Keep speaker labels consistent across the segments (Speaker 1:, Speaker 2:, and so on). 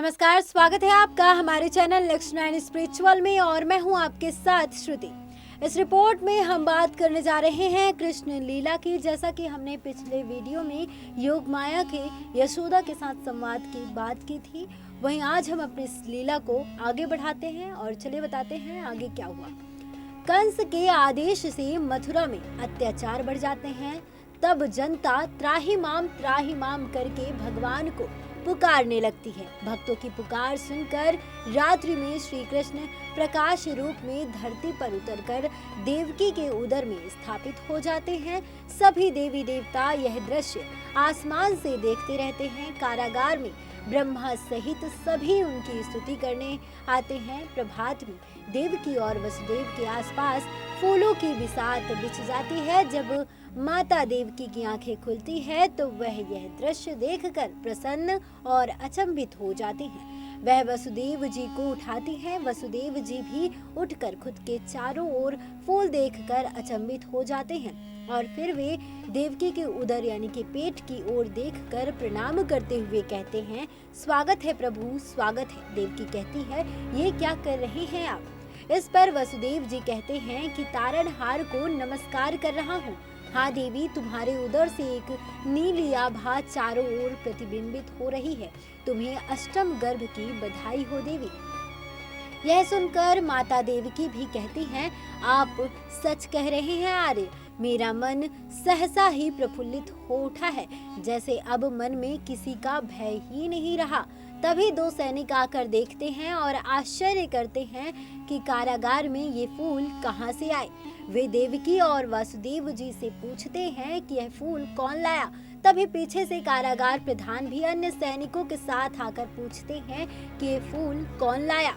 Speaker 1: नमस्कार, स्वागत है आपका हमारे चैनल नेक्स्ट 9 स्पिरिचुअल में और मैं हूं आपके साथ श्रुति। इस रिपोर्ट में हम बात करने जा रहे हैं कृष्ण लीला की। जैसा कि हमने पिछले वीडियो में योग माया के यशोदा के साथ संवाद की बात की थी, वहीं आज हम अपनी इस लीला को आगे बढ़ाते हैं और चलिए बताते हैं आगे क्या हुआ। कंस के आदेश से मथुरा में अत्याचार बढ़ जाते हैं। तब जनता त्राही माम करके भगवान को पुकारने लगती है। भक्तों की पुकार सुनकर रात्रि में श्री कृष्ण प्रकाश रूप में धरती पर उतरकर देवकी के उदर में स्थापित हो जाते हैं। सभी देवी देवता यह दृश्य आसमान से देखते रहते हैं। कारागार में ब्रह्मा सहित सभी उनकी स्तुति करने आते हैं। प्रभात में देवकी और वसुदेव के आसपास फूलों की बिसात बिछ जाती है। जब माता देवकी की आंखें खुलती है तो वह यह दृश्य देखकर प्रसन्न और अचंभित हो जाती हैं। वह वसुदेव जी को उठाती हैं। वसुदेव जी भी उठकर खुद के चारों ओर फूल देखकर अचंभित हो जाते हैं और फिर वे देवकी के उदर यानी कि पेट की ओर देखकर प्रणाम करते हुए कहते हैं, स्वागत है प्रभु, स्वागत है। देवकी कहती है, ये क्या कर रहे हैं आप? इस पर वसुदेव जी कहते हैं कि तारणहार को नमस्कार कर रहा हूँ। हाँ देवी, तुम्हारे उदर से एक नीली आभा चारों ओर प्रतिबिंबित हो रही है। तुम्हें अष्टम गर्भ की बधाई हो देवी। यह सुनकर माता देवकी भी कहती हैं, आप सच कह रहे हैं आर्य। मेरा मन सहसा ही प्रफुल्लित हो उठा है, जैसे अब मन में किसी का भय ही नहीं रहा। तभी दो सैनिक आकर देखते हैं और आश्चर्य करते हैं कि कारागार में ये फूल कहाँ से आए। वे देवकी और वासुदेव जी से पूछते हैं कि यह फूल कौन लाया। तभी पीछे से कारागार प्रधान भी अन्य सैनिकों के साथ आकर पूछते हैं कि ये फूल कौन लाया।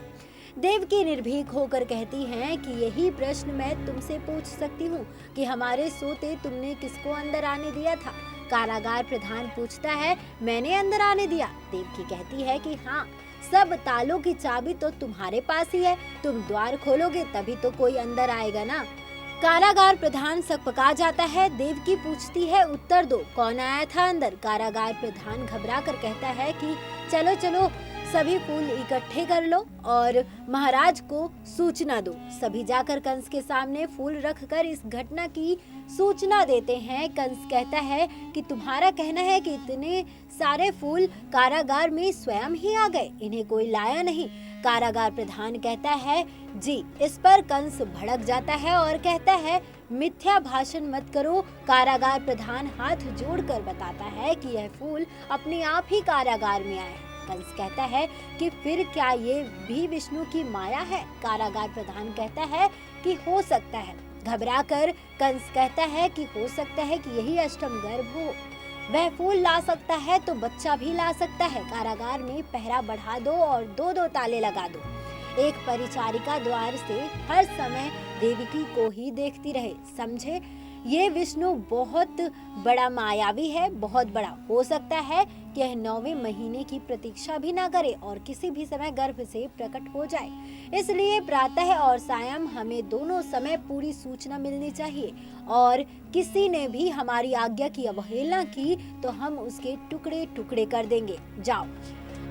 Speaker 1: देवकी निर्भीक होकर कहती हैं कि यही प्रश्न मैं तुमसे पूछ सकती हूँ कि हमारे सोते तुमने किसको अंदर आने दिया था। कारागार प्रधान पूछता है, मैंने अंदर आने दिया। देवकी कहती है कि हाँ, सब तालों की चाबी तो तुम्हारे पास ही है। तुम द्वार खोलोगे तभी तो कोई अंदर आएगा ना। कारागार प्रधान सकपका जाता है। देवकी पूछती है, उत्तर दो, कौन आया था अंदर? कारागार प्रधान घबरा कर कहता है कि चलो चलो, सभी फूल इकट्ठे कर लो और महाराज को सूचना दो। सभी जाकर कंस के सामने फूल रखकर इस घटना की सूचना देते हैं। कंस कहता है कि तुम्हारा कहना है कि इतने सारे फूल कारागार में स्वयं ही आ गए, इन्हें कोई लाया नहीं। कारागार प्रधान कहता है, जी। इस पर कंस भड़क जाता है और कहता है, मिथ्या भाषण मत करो। कारागार प्रधान हाथ जोड़कर बताता है कि यह फूल अपने आप ही कारागार में आए। कंस कहता है कि फिर क्या ये भी विष्णु की माया है? कारागार प्रधान कहता है कि हो सकता है। घबराकर कंस कहता है कि हो सकता है कि यही अष्टम गर्भ हो। वह फूल ला सकता है तो बच्चा भी ला सकता है। कारागार में पहरा बढ़ा दो और दो दो ताले लगा दो। एक परिचारिका द्वार से हर समय देवकी को ही देखती रहे। समझे, ये विष्णु बहुत बड़ा मायावी है, बहुत बड़ा। हो सकता है कि यह 9वें महीने की प्रतीक्षा भी ना करे और किसी भी समय गर्भ से प्रकट हो जाए। इसलिए प्रातः और सायं हमें दोनों समय पूरी सूचना मिलनी चाहिए और किसी ने भी हमारी आज्ञा की अवहेलना की तो हम उसके टुकड़े टुकड़े कर देंगे। जाओ।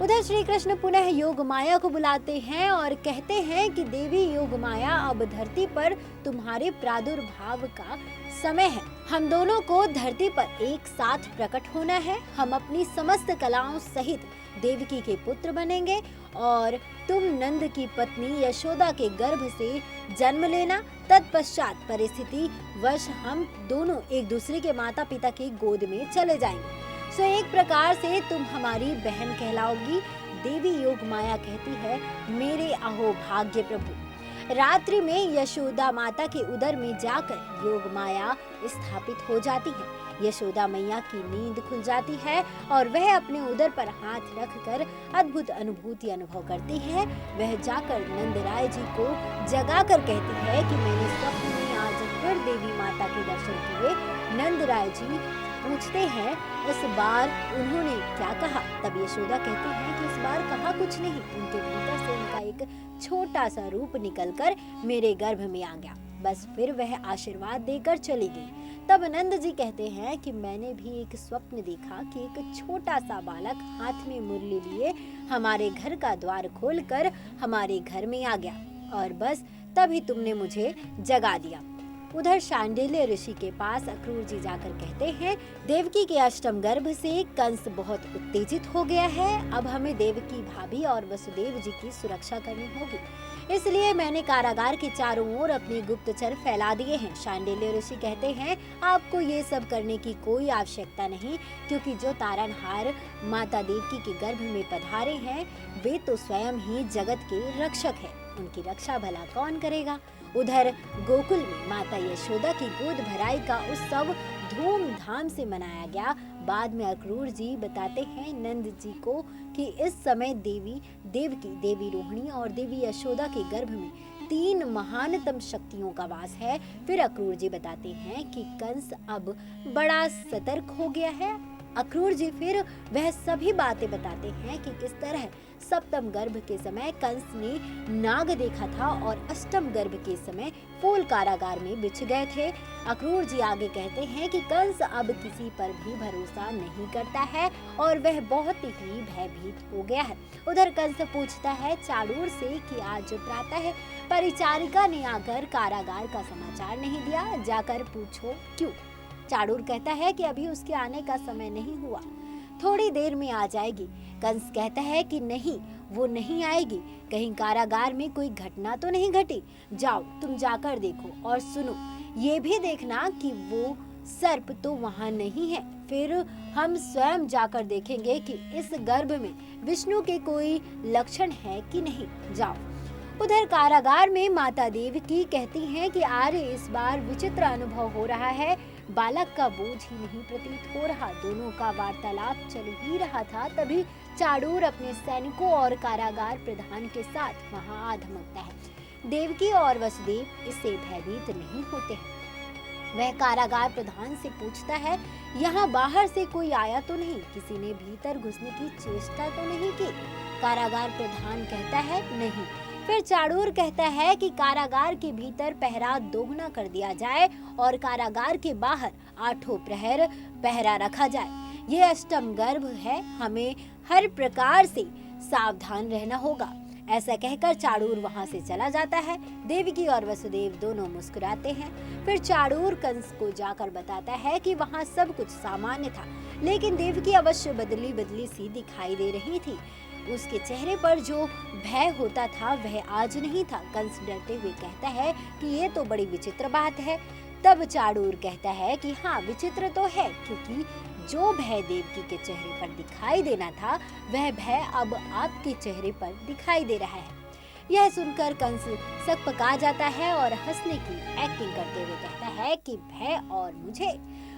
Speaker 1: उधर श्री कृष्ण पुनः योग माया को बुलाते हैं और कहते हैं कि देवी योग माया, अब धरती पर तुम्हारे प्रादुर्भाव का समय है। हम दोनों को धरती पर एक साथ प्रकट होना है। हम अपनी समस्त कलाओं सहित देवकी के पुत्र बनेंगे और तुम नंद की पत्नी यशोदा के गर्भ से जन्म लेना। तत्पश्चात परिस्थिति वश हम दोनों एक दूसरे के माता पिता की गोद में चले जाएंगे। सो एक प्रकार से तुम हमारी बहन कहलाओगी। देवी योग माया कहती है, मेरे अहो भाग्य प्रभु। रात्रि में यशोदा माता के उदर में जाकर योग माया स्थापित हो जाती है। यशोदा मैया की नींद खुल जाती है और वह अपने उदर पर हाथ रखकर अद्भुत अनुभूति अनुभव करती है। वह जाकर नंदराय जी को जगाकर कहती है कि मैंने स्वप्न में आज फिर देवी माता के दर्शन किए। नंदराय जी पूछते हैं, इस बार उन्होंने क्या कहा? तब यशोदा कहती है कि इस बार कहा कुछ नहीं। उनके भीतर से उनका एक छोटा सा रूप निकलकर मेरे गर्भ में आ गया। बस फिर वह आशीर्वाद देकर चली गई। तब नंद जी कहते हैं कि मैंने भी एक स्वप्न देखा कि एक छोटा सा बालक हाथ में मुरली लिए हमारे घर का द्वार खोलकर हमारे घर में आ गया और बस तभी तुमने मुझे जगा दिया। उधर शांडिल्य ऋषि के पास अक्रूर जी जाकर कहते हैं, देवकी के अष्टम गर्भ से कंस बहुत उत्तेजित हो गया है। अब हमें देवकी भाभी और वसुदेव जी की सुरक्षा करनी होगी, इसलिए मैंने कारागार के चारों ओर अपने गुप्तचर फैला दिए हैं। शांडिल्य ऋषि कहते हैं, आपको ये सब करने की कोई आवश्यकता नहीं, क्योंकि जो तारनहार माता देवकी के गर्भ में पधारे हैं वे तो स्वयं ही जगत के रक्षक हैं। उनकी रक्षा भला कौन करेगा। उधर गोकुल में माता यशोदा की गोद भराई का उत्सव धूमधाम से मनाया गया। बाद में अक्रूर जी बताते हैं नंद जी को कि इस समय देवकी, देवी रोहिणी और देवी यशोदा के गर्भ में 3 महानतम शक्तियों का वास है। फिर अक्रूर जी बताते हैं कि कंस अब बड़ा सतर्क हो गया है। अक्रूर जी फिर वह सभी बातें बताते हैं कि किस तरह सप्तम गर्भ के समय कंस ने नाग देखा था और अष्टम गर्भ के समय फूल कारागार में बिछ गए थे। अक्रूर जी आगे कहते हैं कि कंस अब किसी पर भी भरोसा नहीं करता है और वह बहुत ही भयभीत हो गया है। उधर कंस पूछता है चाणूर से कि आज प्रातः परिचारिका ने आकर कारागार का समाचार नहीं दिया, जाकर पूछो क्यों। चाणूर कहता है कि अभी उसके आने का समय नहीं हुआ, थोड़ी देर में आ जाएगी। कंस कहता है कि नहीं, वो नहीं आएगी, कहीं कारागार में कोई घटना तो नहीं घटी। जाओ तुम जाकर देखो और सुनो, ये भी देखना कि वो सर्प तो वहाँ नहीं है। फिर हम स्वयं जाकर देखेंगे कि इस गर्भ में विष्णु के कोई लक्षण है कि नहीं। जाओ। उधर कारागार में माता देवकी कहती हैं कि आर्य इस बार विचित्र अनुभव हो रहा है, बालक का बोझ ही नहीं प्रतीत हो रहा। दोनों का वार्तालाप चल ही रहा था, तभी चाणूर अपने सैनिकों और कारागार प्रधान के साथ वहां आ धमकता है। देवकी और वसुदेव इससे भयभीत नहीं होते हैं। वह कारागार प्रधान से पूछता है, यहाँ बाहर से कोई आया तो नहीं, किसी ने भीतर घुसने की चेष्टा तो नहीं की। कारागार प्रधान कहता है नहीं। फिर चाणूर कहता है कि कारागार के भीतर पहरा दोगुना कर दिया जाए और कारागार के बाहर 8 प्रहर पहरा रखा जाए। ये अष्टम गर्भ है, हमें हर प्रकार से सावधान रहना होगा। ऐसा कहकर चाणूर वहां से चला जाता है। देवकी और वसुदेव दोनों मुस्कुराते हैं। फिर चाणूर कंस को जाकर बताता है कि वहां सब कुछ सामान्य था, लेकिन देवकी अवश्य बदली बदली सी दिखाई दे रही थी। उसके चेहरे पर जो भय होता था वह आज नहीं था। कंस डरते हुए कहता है कि ये तो बड़ी विचित्र बात है। तब चाणूर कहता है कि हाँ, विचित्र तो है, क्योंकि जो भय देवकी के चेहरे पर दिखाई देना था वह भय अब आपके चेहरे पर दिखाई दे रहा है। यह सुनकर कंस सकपका जाता है और हंसने की एक्टिंग करते हुए कहता है कि भय और मुझे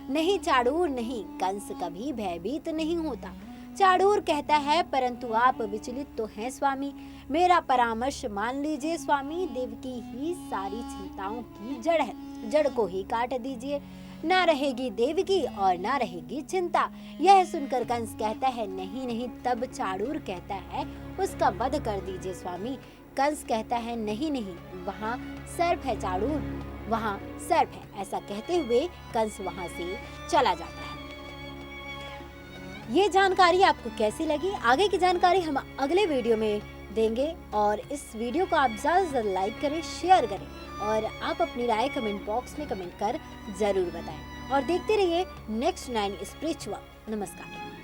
Speaker 1: नहीं चाणूर, नहीं, कंस कभी भयभीत नहीं होता। चाणूर कहता है, परंतु आप विचलित तो हैं स्वामी, मेरा परामर्श मान लीजिए स्वामी। देवकी ही सारी चिंताओं की जड़ है, जड़ को ही काट दीजिए, ना रहेगी देवकी और ना रहेगी चिंता। यह सुनकर कंस कहता है नहीं नहीं। तब चाणूर कहता है, उसका वध कर दीजिए स्वामी। कंस कहता है नहीं नहीं, वहाँ सर्प है चाणूर, वहाँ सर्प है। ऐसा कहते हुए कंस वहाँ से चला जाता है। ये जानकारी आपको कैसी लगी? आगे की जानकारी हम अगले वीडियो में देंगे और इस वीडियो को आप ज़्यादा से ज़्यादा लाइक करें, शेयर करें और आप अपनी राय कमेंट बॉक्स में कमेंट कर ज़रूर बताएं और देखते रहिए नेक्स्ट 9 स्पिरिचुअल। नमस्कार।